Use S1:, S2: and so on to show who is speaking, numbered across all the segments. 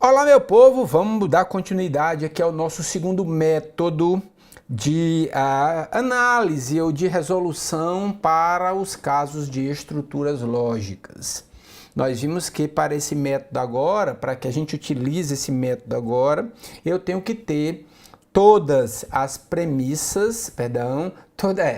S1: Olá, meu povo, vamos dar continuidade aqui ao nosso segundo método de análise ou de resolução para os casos de estruturas lógicas. Nós vimos que para esse método agora, para que a gente utilize esse método agora, eu tenho que ter todas as premissas,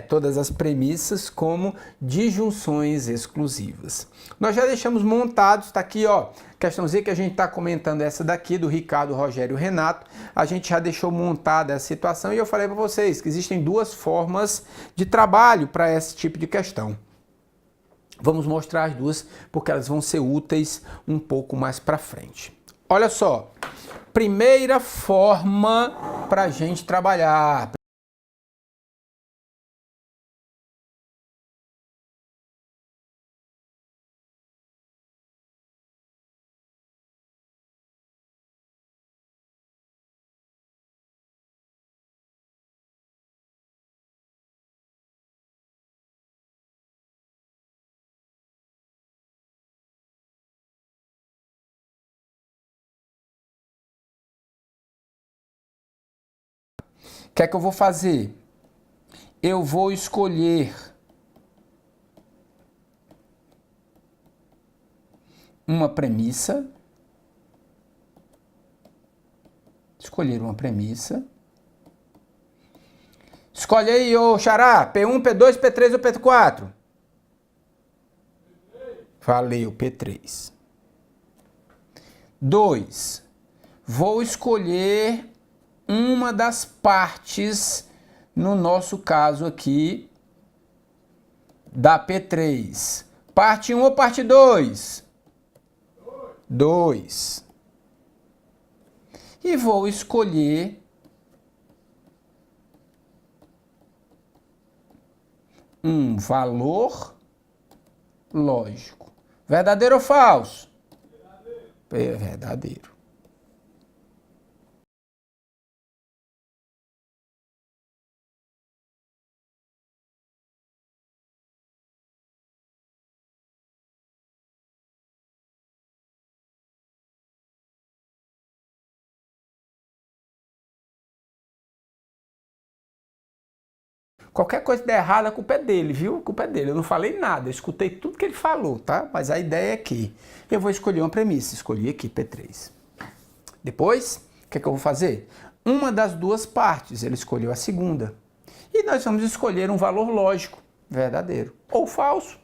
S1: todas as premissas como disjunções exclusivas. Nós já deixamos montados, está aqui, ó, questãozinha que a gente está comentando, essa daqui do Ricardo, Rogério e Renato, a gente já deixou montada essa situação e eu falei para vocês que existem duas formas de trabalho para esse tipo de questão. Vamos mostrar as duas porque elas vão ser úteis um pouco mais para frente. Olha só, primeira forma para a gente trabalhar. O que é que eu vou fazer? Eu vou escolher uma premissa. Escolher uma premissa. Escolhe aí, ô Xará, P1, P2, P3 ou P4? Valeu, P3. 2. Vou escolher uma das partes, no nosso caso aqui, da P3. Parte 1 ou parte 2? 2. E vou escolher um valor lógico. Verdadeiro ou falso? Verdadeiro. Verdadeiro. Qualquer coisa que der errado, a culpa é dele, viu? A culpa é dele. Eu não falei nada, eu escutei tudo que ele falou, tá? Mas a ideia é que eu vou escolher uma premissa. Escolhi aqui P3. Depois, o que é que eu vou fazer? Uma das duas partes, ele escolheu a segunda. E nós vamos escolher um valor lógico, verdadeiro ou falso.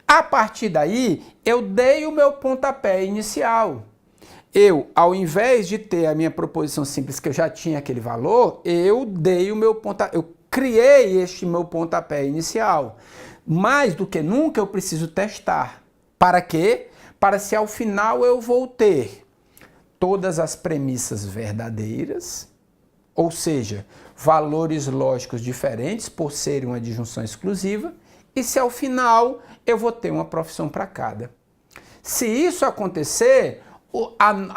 S1: A partir daí, eu dei o meu pontapé inicial. Eu, ao invés de ter a minha proposição simples, que eu já tinha aquele valor, eu dei o meu pontapé, eu criei este meu pontapé inicial. Mais do que nunca eu preciso testar. Para quê? Para se ao final eu vou ter todas as premissas verdadeiras, ou seja, valores lógicos diferentes por serem uma disjunção exclusiva, e se ao final eu vou ter uma profissão para cada. Se isso acontecer,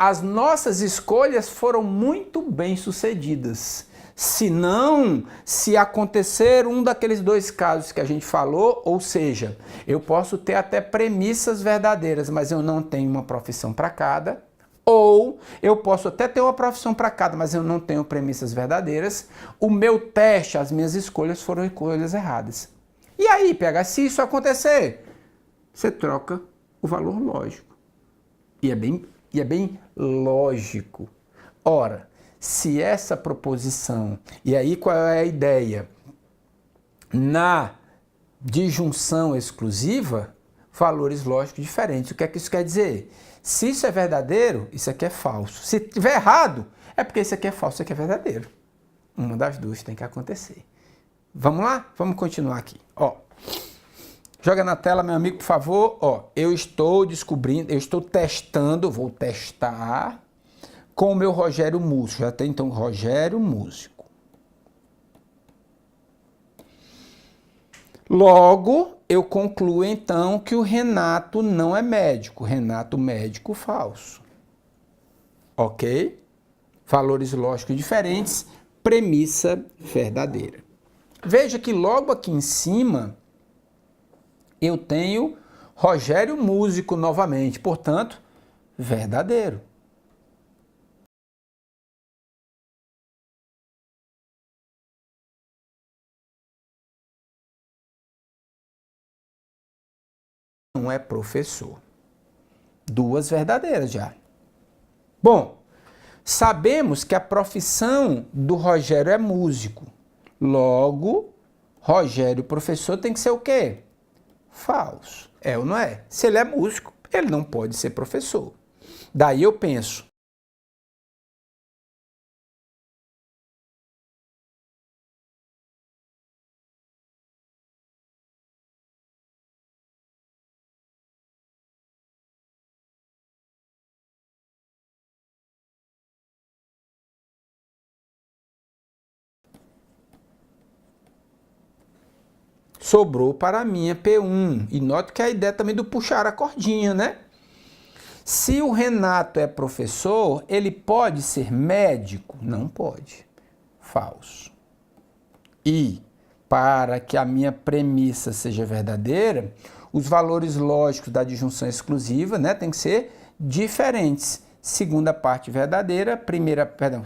S1: as nossas escolhas foram muito bem sucedidas. Se não, se acontecer um daqueles dois casos que a gente falou, ou seja, eu posso ter até premissas verdadeiras, mas eu não tenho uma profissão para cada, ou eu posso até ter uma profissão para cada, mas eu não tenho premissas verdadeiras, o meu teste, as minhas escolhas foram escolhas erradas. E aí, PH, se isso acontecer, você troca o valor lógico. E é bem lógico. Ora, se essa proposição, e aí qual é a ideia? Na disjunção exclusiva, valores lógicos diferentes. O que é que isso quer dizer? Se isso é verdadeiro, isso aqui é falso. Se tiver errado, é porque isso aqui é falso, isso aqui é verdadeiro. Uma das duas tem que acontecer. Vamos lá? Vamos continuar aqui. Ó. Joga na tela, meu amigo, por favor. Ó, eu estou descobrindo, eu estou testando, vou testar com o meu Rogério Músico. Já tem, então, Rogério Músico. Logo, eu concluo, então, que o Renato não é médico. Renato médico falso. Ok? Valores lógicos diferentes, premissa verdadeira. Veja que logo aqui em cima eu tenho Rogério Músico novamente, portanto, verdadeiro. não é professor. Duas verdadeiras já. Bom, sabemos que a profissão do Rogério é músico. Logo, Rogério, professor, tem que ser o quê? Falso. É ou não é? Se ele é músico, ele não pode ser professor. Daí eu penso, sobrou para a minha P1. E note que a ideia também do puxar a cordinha, né? Se o Renato é professor, ele pode ser médico? Não pode. Falso. E, para que a minha premissa seja verdadeira, os valores lógicos da disjunção exclusiva, né, tem que ser diferentes. Segunda parte verdadeira,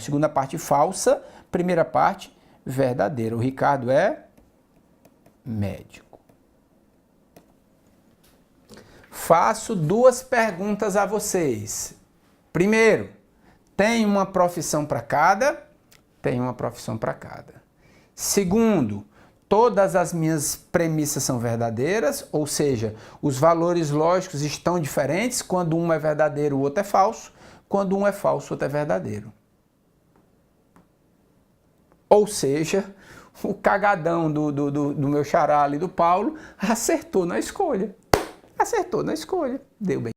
S1: segunda parte falsa, primeira parte verdadeira. O Ricardo é médico. Faço duas perguntas a vocês. Primeiro, tem uma profissão para cada? Tem uma profissão para cada. Segundo, todas as minhas premissas são verdadeiras, ou seja, os valores lógicos estão diferentes quando um é verdadeiro, o outro é falso. Quando um é falso, o outro é verdadeiro. Ou seja, o cagadão do meu xará ali, do Paulo, acertou na escolha. Acertou na escolha. Deu bem.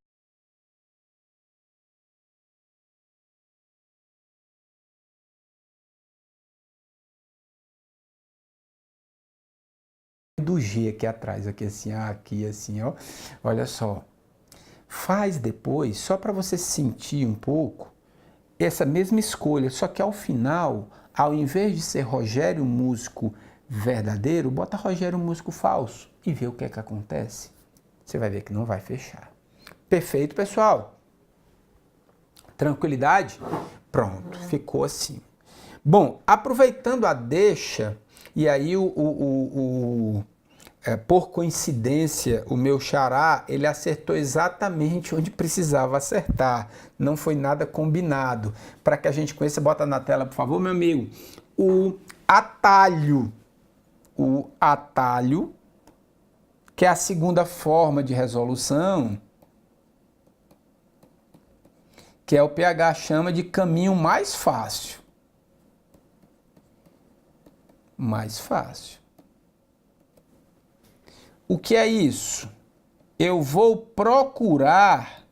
S1: Do G aqui atrás, aqui assim, ó. Olha só. Faz depois, só para você sentir um pouco, essa mesma escolha, só que ao final, ao invés de ser Rogério músico verdadeiro, bota Rogério músico falso e vê o que é que acontece. Você vai ver que não vai fechar. Perfeito, pessoal? Tranquilidade? Pronto, ficou assim. Bom, aproveitando a deixa, e aí por coincidência, o meu xará, ele acertou exatamente onde precisava acertar. Não foi nada combinado. Para que a gente conheça, bota na tela, por favor, meu amigo. O atalho, que é a segunda forma de resolução, que é o PH chama de caminho mais fácil. Mais fácil. O que é isso? Eu vou procurar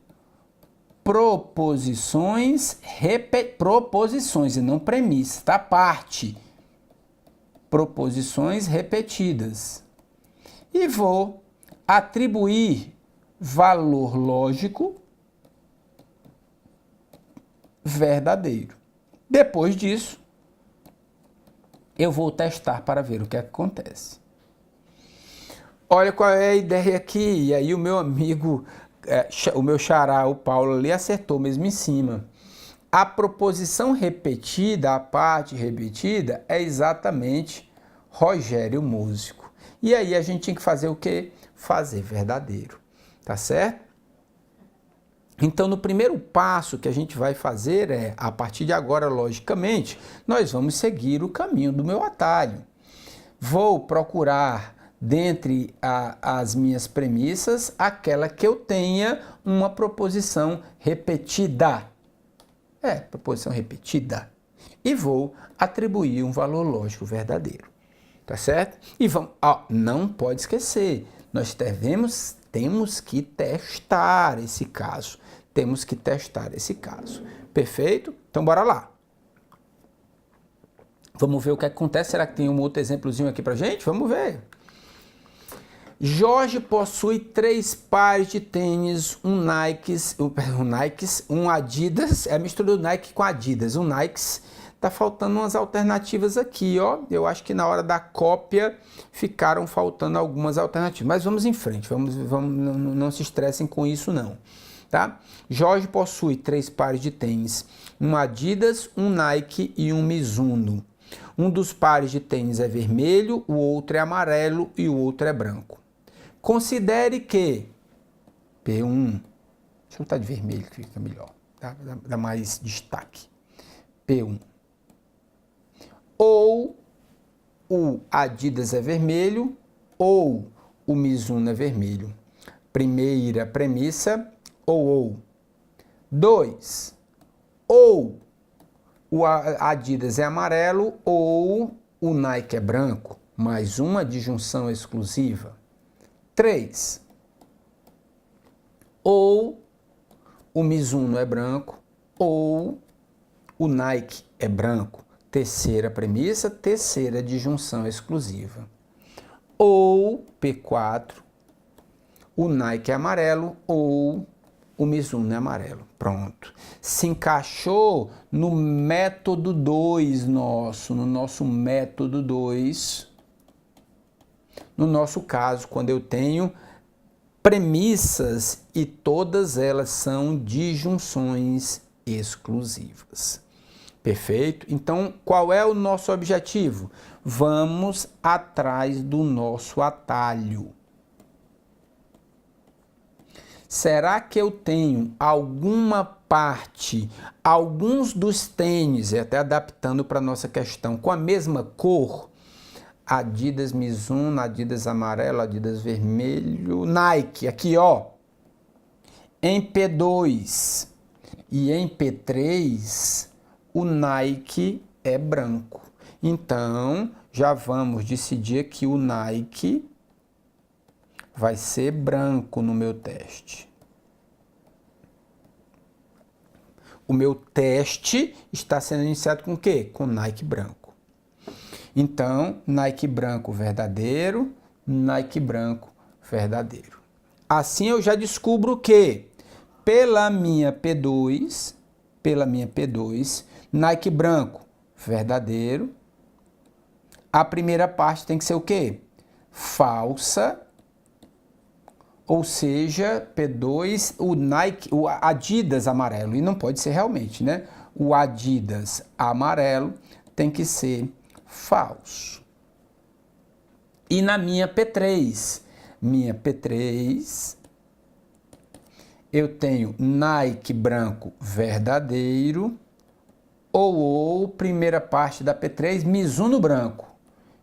S1: proposições e não premissas, tá? Parte. Proposições repetidas. E vou atribuir valor lógico verdadeiro. Depois disso, eu vou testar para ver o que acontece. Olha qual é a ideia aqui. E aí o meu amigo, o meu xará, o Paulo ali, acertou mesmo em cima. A proposição repetida, a parte repetida, é exatamente Rogério músico. E aí a gente tinha que fazer o quê? Fazer verdadeiro, tá certo? Então, no primeiro passo que a gente vai fazer é, a partir de agora, logicamente, nós vamos seguir o caminho do meu atalho. Vou procurar, dentre as minhas premissas, aquela que eu tenha uma proposição repetida. Proposição repetida. E vou atribuir um valor lógico verdadeiro. Tá certo? E vamos, não pode esquecer, nós temos que testar esse caso. Temos que testar esse caso. Perfeito? Então, bora lá. Vamos ver o que acontece. Será que tem um outro exemplozinho aqui pra gente? Vamos ver. Jorge possui 3 pares de tênis, um Adidas, é a mistura do Nike com Adidas, um Nikes. Tá faltando umas alternativas aqui, ó. Eu acho que na hora da cópia ficaram faltando algumas alternativas. Mas vamos em frente, não se estressem com isso não, tá? Jorge possui 3 pares de tênis, um Adidas, um Nike e um Mizuno. Um dos pares de tênis é vermelho, o outro é amarelo e o outro é branco. Considere que P1. Deixa eu botar de vermelho que fica melhor. Dá mais destaque. P1. Ou o Adidas é vermelho, ou o Mizuno é vermelho. Primeira premissa, ou. 2. Ou o Adidas é amarelo, ou o Nike é branco. Mais uma disjunção exclusiva. 3. Ou o Mizuno é branco, ou o Nike é branco. Terceira premissa, terceira disjunção exclusiva. Ou P4, o Nike é amarelo, ou o Mizuno é amarelo. Pronto. Se encaixou no método 2 nosso, no nosso método 2. No nosso caso, quando eu tenho premissas e todas elas são disjunções exclusivas. Perfeito? Então, qual é o nosso objetivo? Vamos atrás do nosso atalho. Será que eu tenho alguma parte, alguns dos tênis, até adaptando para a nossa questão, com a mesma cor? Adidas Mizuno, Adidas amarelo, Adidas vermelho, Nike, aqui ó, em P2 e em P3, o Nike é branco. Então, já vamos decidir que o Nike vai ser branco no meu teste. O meu teste está sendo iniciado com o quê? Com Nike branco. Então, Nike branco verdadeiro, Nike branco verdadeiro. Assim eu já descubro que, pela minha P2, Nike branco verdadeiro, a primeira parte tem que ser o quê? Falsa, ou seja, P2, o Nike, o Adidas amarelo, e não pode ser realmente, né? O Adidas amarelo tem que ser falso. E na minha P3, eu tenho Nike branco verdadeiro, ou primeira parte da P3, Mizuno branco.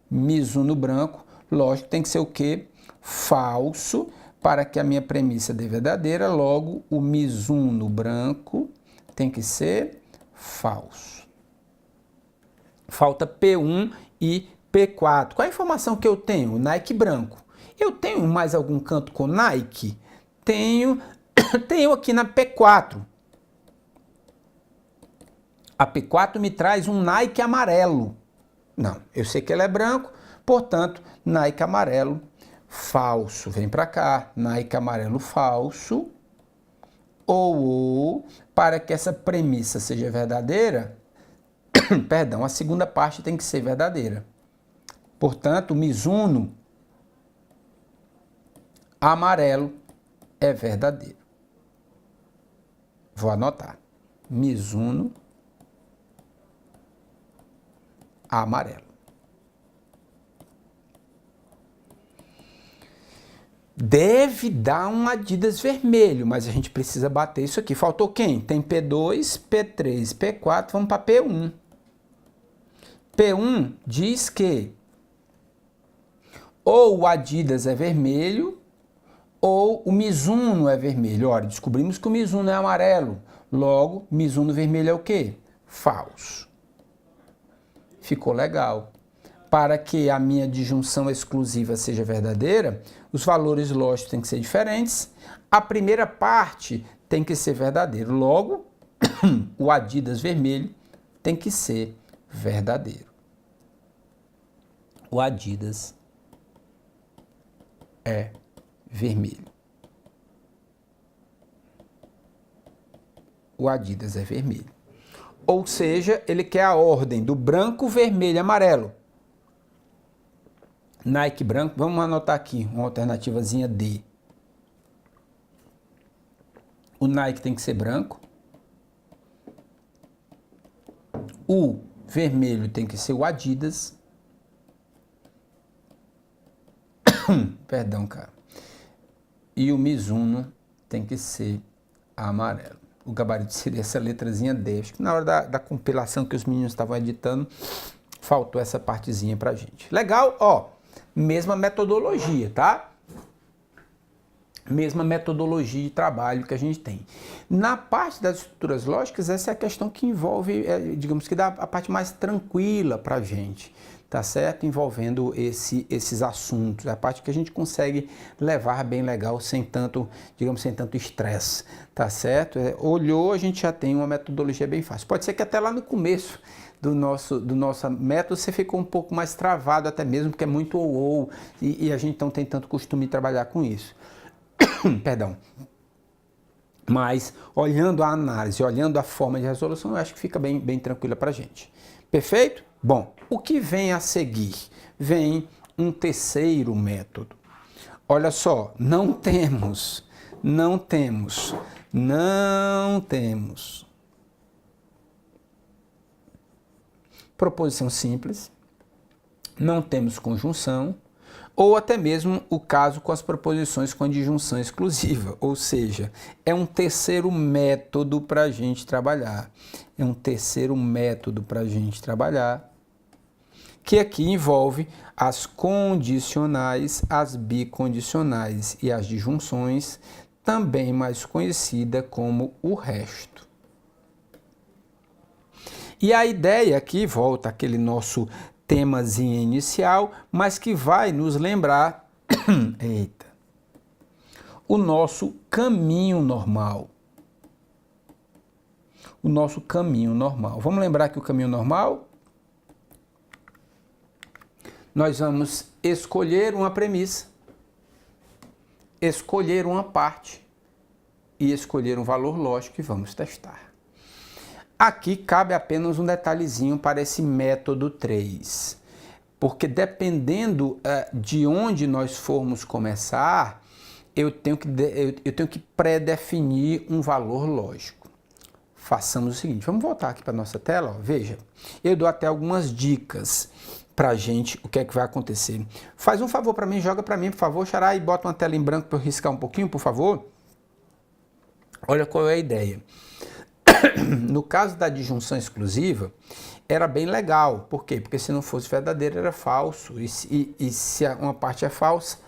S1: Mizuno branco, lógico, tem que ser o quê? Falso, para que a minha premissa dê verdadeira, logo o Mizuno branco tem que ser falso. Falta P1 e P4. Qual a informação que eu tenho? Nike branco. Eu tenho mais algum canto com Nike? Tenho aqui na P4. A P4 me traz um Nike amarelo. Não, eu sei que ele é branco, portanto, Nike amarelo falso. Vem para cá, Nike amarelo falso. Ou, para que essa premissa seja verdadeira, perdão, a segunda parte tem que ser verdadeira. Portanto, Mizuno amarelo é verdadeiro. Vou anotar. Mizuno amarelo. Deve dar um Adidas vermelho, mas a gente precisa bater isso aqui. Faltou quem? Tem P2, P3, P4, vamos para P1. P1 diz que ou o Adidas é vermelho ou o Mizuno é vermelho. Olha, descobrimos que o Mizuno é amarelo. Logo, Mizuno vermelho é o quê? Falso. Ficou legal. Para que a minha disjunção exclusiva seja verdadeira, os valores lógicos têm que ser diferentes. A primeira parte tem que ser verdadeiro. Logo, o Adidas vermelho tem que ser verdadeiro. O Adidas é vermelho. O Adidas é vermelho. Ou seja, ele quer a ordem do branco, vermelho e amarelo. Nike branco, vamos anotar aqui uma alternativazinha D. O Nike tem que ser branco. O vermelho tem que ser o Adidas. Perdão, cara. E o Mizuno tem que ser amarelo. O gabarito seria essa letrazinha D. Acho que na hora da compilação que os meninos estavam editando, faltou essa partezinha pra gente. Legal? Ó, mesma metodologia, tá? Mesma metodologia de trabalho que a gente tem. Na parte das estruturas lógicas, essa é a questão que envolve, digamos que dá a parte mais tranquila para a gente, tá certo? Envolvendo esses assuntos, a parte que a gente consegue levar bem legal, sem tanto, digamos, sem tanto estresse, tá certo? Olhou, a gente já tem uma metodologia bem fácil. Pode ser que até lá no começo do nosso método você ficou um pouco mais travado, até mesmo porque é muito ou, e a gente não tem tanto costume de trabalhar com isso. Perdão. Mas, olhando a análise, olhando a forma de resolução, eu acho que fica bem tranquila para a gente. Perfeito? Bom, o que vem a seguir? Vem um terceiro método. Olha só, não temos proposição simples, não temos conjunção, ou até mesmo o caso com as proposições com disjunção exclusiva, ou seja, é um terceiro método para a gente trabalhar. É um terceiro método para a gente trabalhar, que aqui envolve as condicionais, as bicondicionais e as disjunções, também mais conhecida como o resto. E a ideia aqui, volta àquele nosso temazinho inicial, mas que vai nos lembrar o nosso caminho normal. O nosso caminho normal. Vamos lembrar que o caminho normal, nós vamos escolher uma premissa, escolher uma parte e escolher um valor lógico e vamos testar. Aqui cabe apenas um detalhezinho para esse método 3, porque dependendo de onde nós formos começar, eu tenho que pré-definir um valor lógico. Façamos o seguinte, vamos voltar aqui para a nossa tela, ó, veja, eu dou até algumas dicas para a gente, o que é que vai acontecer. Faz um favor para mim, joga para mim, por favor, Xará, e bota uma tela em branco para eu riscar um pouquinho, por favor. Olha qual é a ideia. No caso da disjunção exclusiva, era bem legal. Por quê? Porque se não fosse verdadeiro, era falso. E se uma parte é falsa,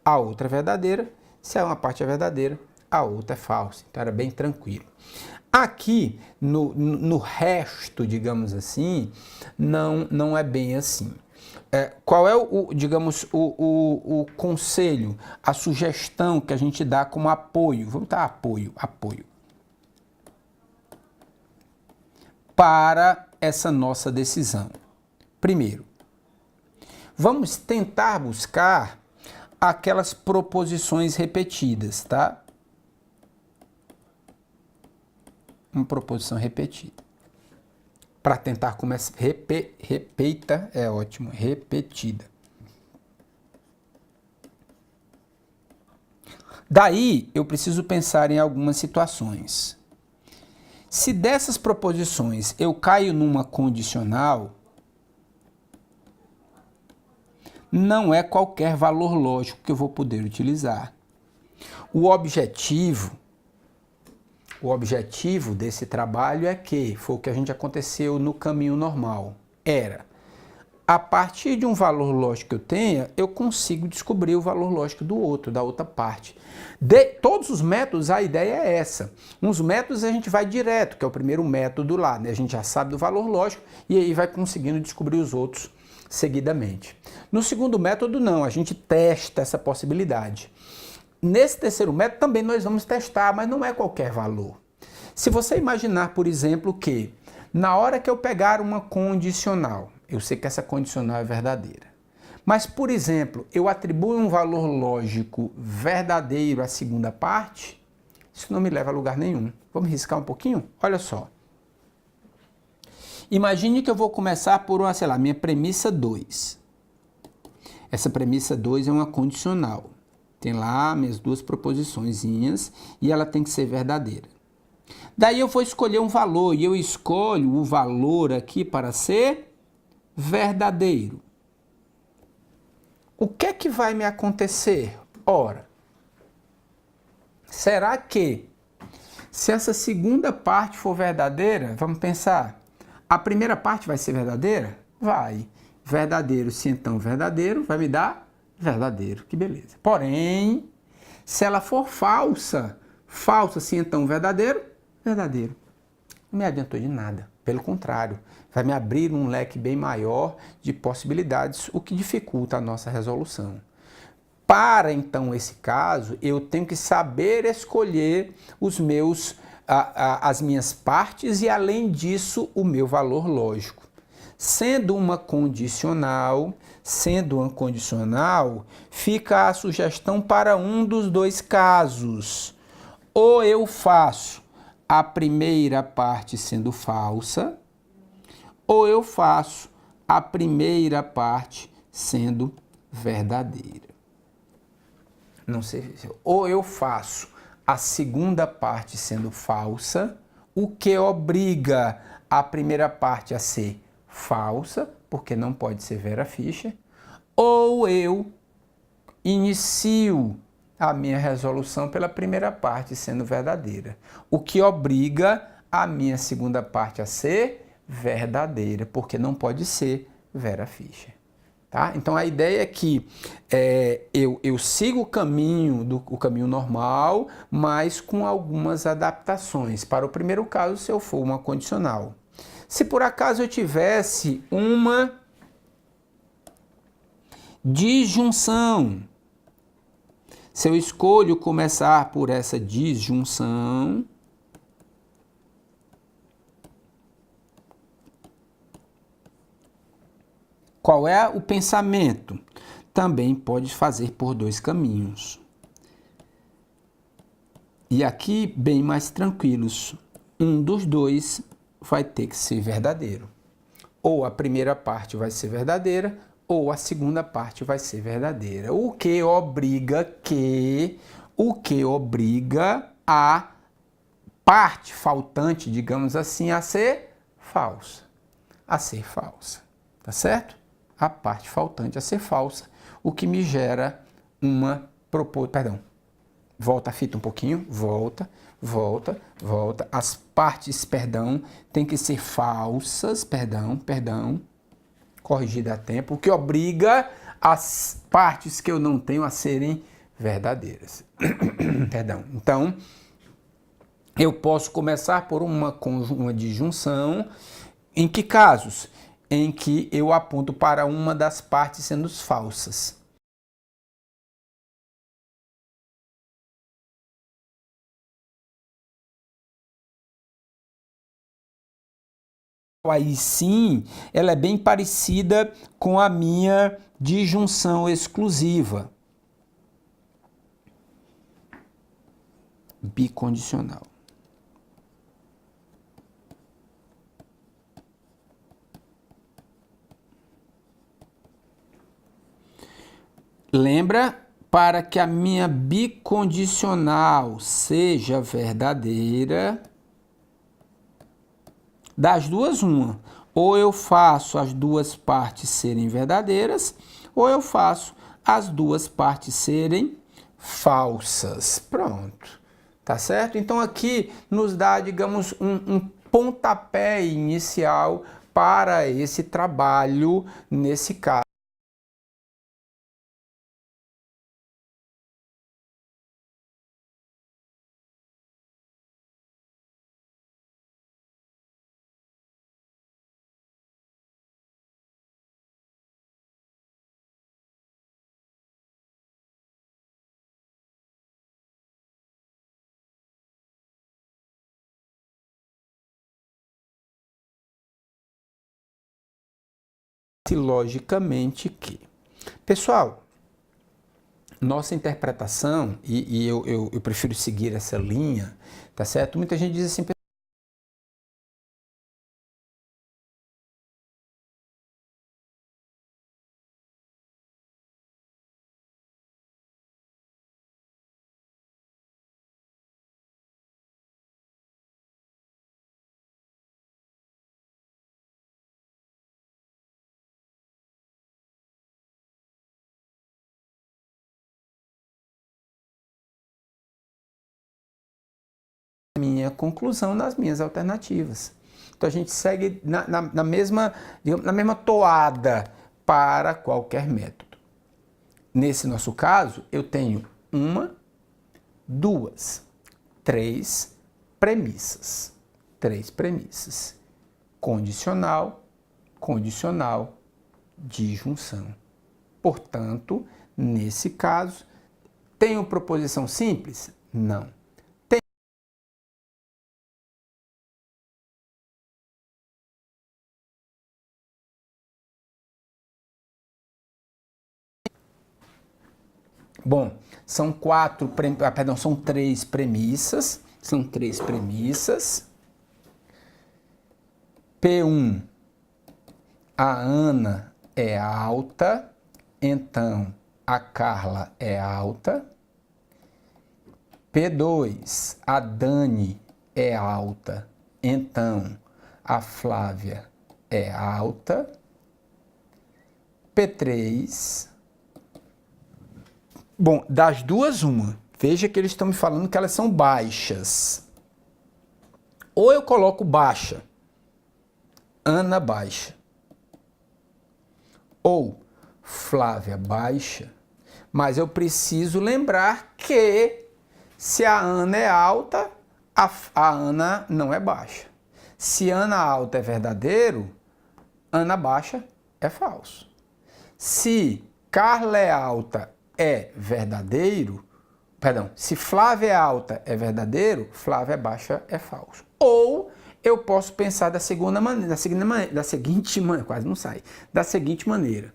S1: a outra é verdadeira. Se uma parte é verdadeira, a outra é falsa. Então, era bem tranquilo. Aqui, no resto, digamos assim, não é bem assim. Qual é o conselho, a sugestão que a gente dá como apoio? Vamos dar apoio. Para essa nossa decisão. Primeiro, vamos tentar buscar aquelas proposições repetidas, tá? Uma proposição repetida. Para tentar começar, repita, é ótimo, repetida. Daí, eu preciso pensar em algumas situações. Se dessas proposições eu caio numa condicional, não é qualquer valor lógico que eu vou poder utilizar. O objetivo desse trabalho é que, foi o que a gente aconteceu no caminho normal, era, a partir de um valor lógico que eu tenha, eu consigo descobrir o valor lógico do outro, da outra parte. De todos os métodos, a ideia é essa. Uns métodos a gente vai direto, que é o primeiro método lá, né? A gente já sabe do valor lógico e aí vai conseguindo descobrir os outros seguidamente. No segundo método, não, a gente testa essa possibilidade. Nesse terceiro método também nós vamos testar, mas não é qualquer valor. Se você imaginar, por exemplo, que na hora que eu pegar uma condicional, eu sei que essa condicional é verdadeira. Mas, por exemplo, eu atribuo um valor lógico verdadeiro à segunda parte, isso não me leva a lugar nenhum. Vamos riscar um pouquinho? Olha só. Imagine que eu vou começar por uma, sei lá, minha premissa 2. Essa premissa 2 é uma condicional. Tem lá minhas duas proposiçõezinhas e ela tem que ser verdadeira. Daí eu vou escolher um valor e eu escolho o valor aqui para ser verdadeiro. O que é que vai me acontecer? Ora, Será que, se essa segunda parte for verdadeira, vamos pensar, a primeira parte vai ser verdadeira? Vai. Verdadeiro, se então verdadeiro, vai me dar verdadeiro. Que beleza. Porém, se ela for falsa, falsa, se então verdadeiro, verdadeiro. Não me adiantou de nada. Pelo contrário, vai me abrir um leque bem maior de possibilidades, o que dificulta a nossa resolução. Para, então, esse caso, eu tenho que saber escolher as minhas partes e, além disso, o meu valor lógico. Sendo uma condicional, fica a sugestão para um dos dois casos. Ou eu faço a primeira parte sendo falsa, ou eu faço a primeira parte sendo verdadeira. Não sei, ou eu faço a segunda parte sendo falsa, o que obriga a primeira parte a ser falsa, porque não pode ser Vera Fischer, ou eu inicio a minha resolução pela primeira parte sendo verdadeira, o que obriga a minha segunda parte a ser verdadeira, porque não pode ser Vera Fischer. Tá? Então a ideia é que eu sigo o caminho normal, mas com algumas adaptações. Para o primeiro caso, se eu for uma condicional. Se por acaso eu tivesse uma disjunção, se eu escolho começar por essa disjunção, qual é o pensamento? Também pode fazer por dois caminhos. E aqui, bem mais tranquilos, um dos dois vai ter que ser verdadeiro. Ou a primeira parte vai ser verdadeira, ou a segunda parte vai ser verdadeira. O que obriga a parte faltante, digamos assim, a ser falsa. Tá certo? A parte faltante a ser falsa, o que me gera uma proposição. Perdão, volta a fita um pouquinho, volta. As partes, tem que ser falsas, corrigida a tempo, o que obriga as partes que eu não tenho a serem verdadeiras. Perdão. Então, eu posso começar por uma disjunção. Em que casos? Em que eu aponto para uma das partes sendo falsas. Aí sim, ela é bem parecida com a minha disjunção exclusiva. Bicondicional. Lembra? Para que a minha bicondicional seja verdadeira, das duas, uma. Ou eu faço as duas partes serem verdadeiras, ou eu faço as duas partes serem falsas. Pronto. Tá certo? Então aqui nos dá, digamos, um pontapé inicial para esse trabalho nesse caso. Logicamente que. Pessoal, nossa interpretação, e eu prefiro seguir essa linha, tá certo? Muita gente diz assim, minha conclusão nas minhas alternativas. Então a gente segue na mesma, digamos, na mesma toada para qualquer método. Nesse nosso caso, eu tenho 1, 2, 3 premissas. 3 premissas. Condicional, condicional, disjunção. Portanto, nesse caso, tenho proposição simples? Não. Bom, são 3 premissas. São 3 premissas. P1, a Ana é alta, então a Carla é alta. P2, a Dani é alta, então a Flávia é alta. P3, bom, das duas, uma. Veja que eles estão me falando que elas são baixas. Ou eu coloco baixa, Ana baixa. Ou Flávia baixa. Mas eu preciso lembrar que se a Ana é alta, a Ana não é baixa. Se Ana alta é verdadeiro, Ana baixa é falso. Se Carla é alta é verdadeiro, perdão, se Flávia é alta é verdadeiro, Flávia é baixa é falso. Ou eu posso pensar da seguinte maneira.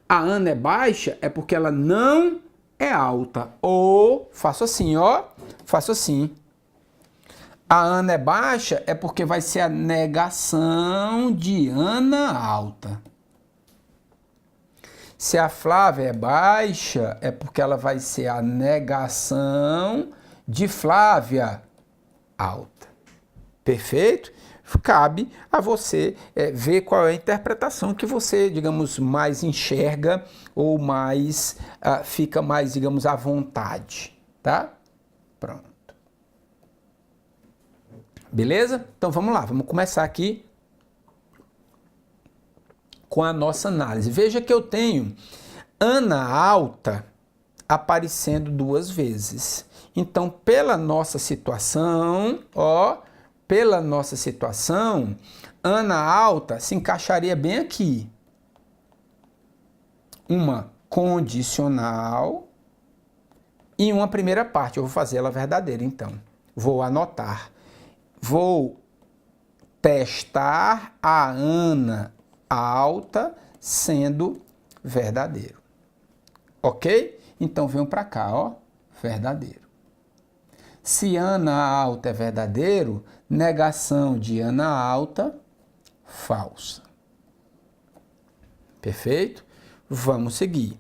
S1: A Ana é baixa é porque ela não é alta. Ou, faço assim, ó, faço assim. A Ana é baixa é porque vai ser a negação de Ana alta. Se a Flávia é baixa, é porque ela vai ser a negação de Flávia alta. Perfeito? Cabe a você ver qual é a interpretação que você, digamos, mais enxerga ou mais fica mais, digamos, à vontade, tá? Pronto. Beleza? Então vamos lá, vamos começar aqui com a nossa análise. Veja que eu tenho Ana alta aparecendo 2 vezes. Então, pela nossa situação, ó, Ana alta se encaixaria bem aqui. Uma condicional e uma primeira parte. Eu vou fazer ela verdadeira, então. Vou anotar. Vou testar a Ana alta sendo verdadeiro. Ok? Então, venho para cá, ó, verdadeiro. Se Ana alta é verdadeiro, negação de Ana alta, falsa. Perfeito? Vamos seguir.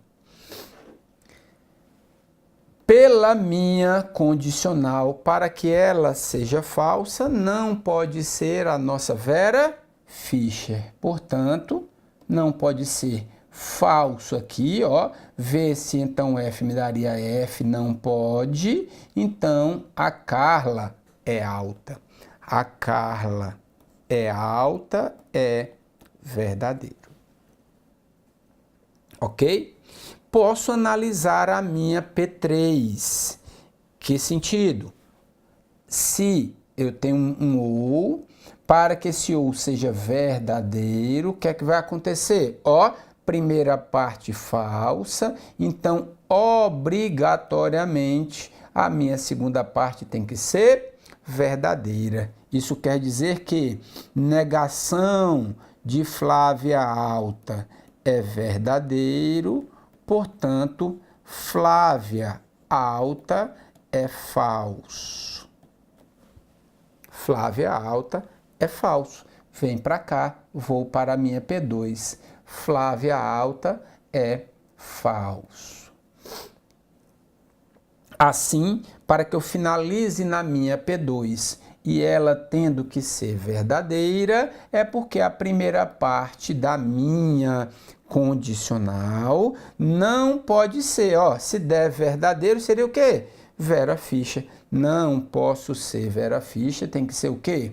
S1: Pela minha condicional, para que ela seja falsa, não pode ser a nossa Vera Fischer. Portanto, não pode ser falso aqui, ó. Vê se então F me daria F, não pode. Então, a Carla é alta. A Carla é alta, é verdadeiro. Ok? Posso analisar a minha P3. Que sentido? Se eu tenho um ou, para que esse ou seja verdadeiro, o que é que vai acontecer? Ó, primeira parte falsa, então obrigatoriamente a minha segunda parte tem que ser verdadeira. Isso quer dizer que negação de Flávia alta é verdadeiro, portanto, Flávia alta é falso. Flávia alta é falso. Vem para cá, vou para a minha P2. Flávia alta é falso. Assim, para que eu finalize na minha P2 e ela tendo que ser verdadeira, é porque a primeira parte da minha condicional não pode ser, ó, se der verdadeiro, seria o quê? Vera Fischer. Não posso ser Vera Fischer, tem que ser o quê?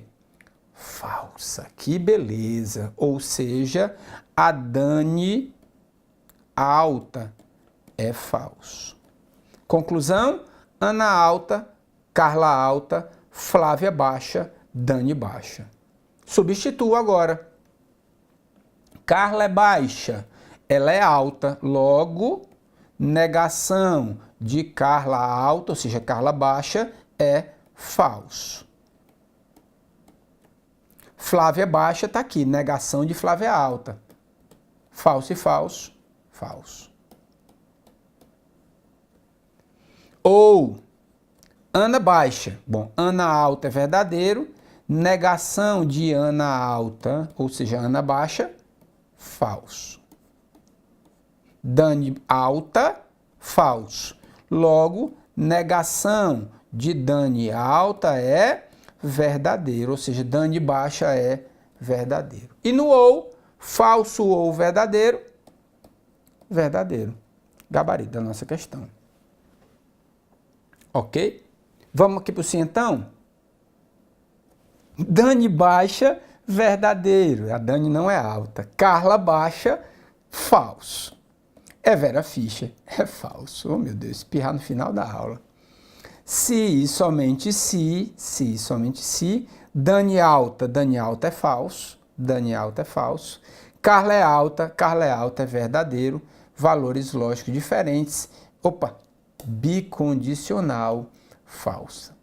S1: Falsa. Que beleza. Ou seja, a Dani alta é falso. Conclusão, Ana alta, Carla alta, Flávia baixa, Dani baixa. Substituo agora. Carla é baixa, ela é alta, logo, negação de Carla alta, ou seja, Carla baixa, é falso. Flávia baixa está aqui, negação de Flávia alta. Falso e falso, falso. Ou Ana baixa. Bom, Ana alta é verdadeiro, negação de Ana alta, ou seja, Ana baixa, falso. Dani alta, falso. Logo, negação de Dani alta é verdadeiro, ou seja, Dani baixa é verdadeiro. E no ou, falso ou verdadeiro, verdadeiro. Gabarito da nossa questão. Ok? Vamos aqui para o sim então? Dani baixa, verdadeiro. A Dani não é alta. Carla baixa, falso. É Vera Fischer, é falso. Oh, meu Deus, espirrar no final da aula. Se e somente se, Dani alta é falso, Dani alta é falso. Carla é alta é verdadeiro. Valores lógicos diferentes. Opa, bicondicional, falsa.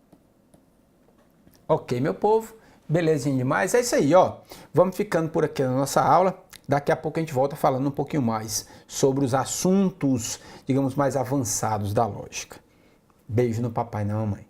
S1: Ok, meu povo? Belezinha demais? É isso aí, ó. Vamos ficando por aqui na nossa aula. Daqui a pouco a gente volta falando um pouquinho mais sobre os assuntos, digamos, mais avançados da lógica. Beijo no papai e na mamãe.